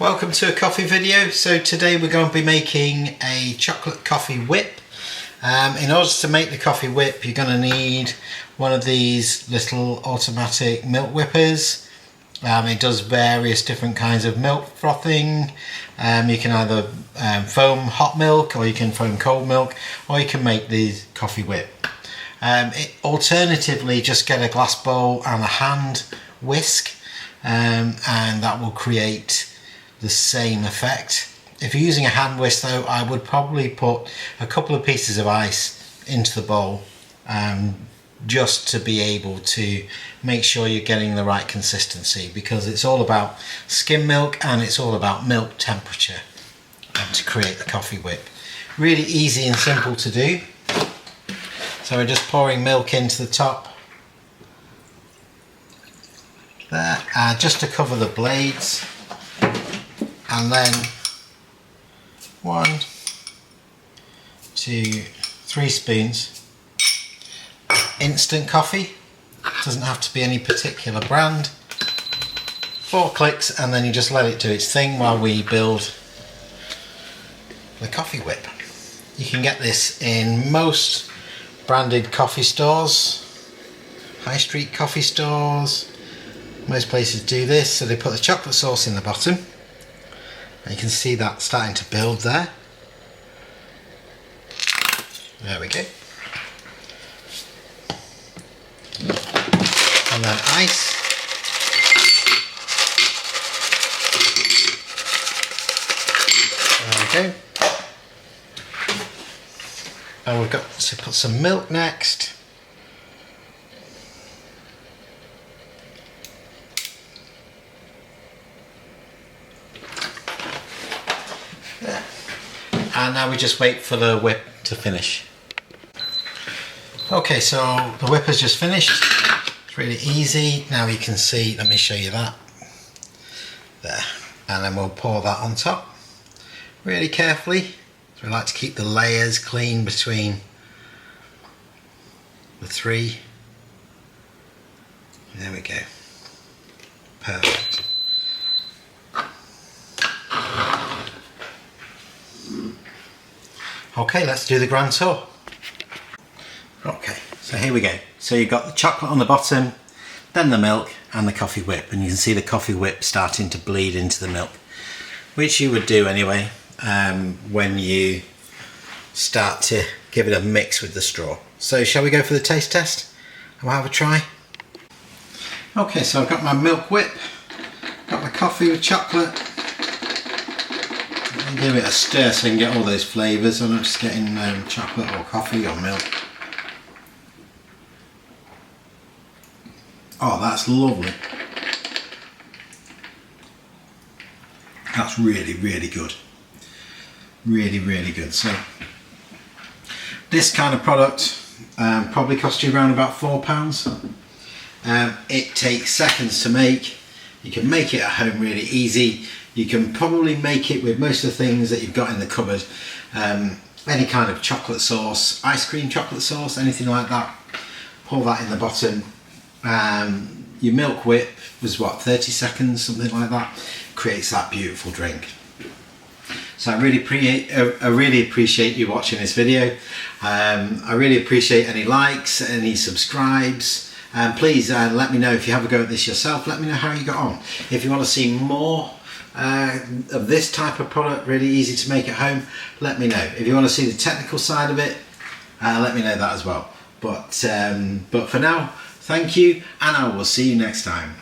Welcome to a coffee video. So today we're going to be making a chocolate coffee whip. In order to make the coffee whip, you're going to need one of these little automatic milk whippers. It does various different kinds of milk frothing. You can either foam hot milk, or you can foam cold milk, or you can make the coffee whip. Alternatively, just get a glass bowl and a hand whisk, and that will create the same effect. If you're using a hand whisk though, I would probably put a couple of pieces of ice into the bowl, just to be able to make sure you're getting the right consistency, because it's all about skim milk and it's all about milk temperature to create the coffee whip. Really easy and simple to do. So we're just pouring milk into the top there, just to cover the blades, and then 1, 2, 3 spoons. Instant coffee, doesn't have to be any particular brand. 4 clicks, and then you just let it do its thing while we build the coffee whip. You can get this in most branded coffee stores, high street coffee stores. Most places do this, so they put the chocolate sauce in the bottom. And you can see that starting to build there. There we go. And then ice. There we go. And we've got to put some milk next. There. And now we just wait for the whip to finish. Okay, so the whip has just finished. It's really easy. Now you can see, let me show you that. There. And then we'll pour that on top really carefully. So we like to keep the layers clean between the 3. There we go. Perfect. Okay, let's do the grand tour. Okay, so here we go. So you've got the chocolate on the bottom, then the milk and the coffee whip, and you can see the coffee whip starting to bleed into the milk, which you would do anyway when you start to give it a mix with the straw. So shall we go for the taste test and we'll have a try? Okay, so I've got my milk whip, got my coffee with chocolate. Give it a stir so I can get all those flavours. I'm not just getting chocolate or coffee or milk. Oh, that's lovely. That's really, really good. Really, really good. So this kind of product probably cost you around about £4. It takes seconds to make. You can make it at home really easy. You can probably make it with most of the things that you've got in the cupboard. Any kind of chocolate sauce, ice cream chocolate sauce, anything like that. Pour that in the bottom. Your milk whip was what, 30 seconds, something like that. Creates that beautiful drink. So I really appreciate you watching this video. I really appreciate any likes, any subscribes. Please let me know if you have a go at this yourself. Let me know how you got on. If you want to see more of this type of product, really easy to make at home, let me know. If you want to see the technical side of it, let me know that as well. But for now, thank you, and I will see you next time.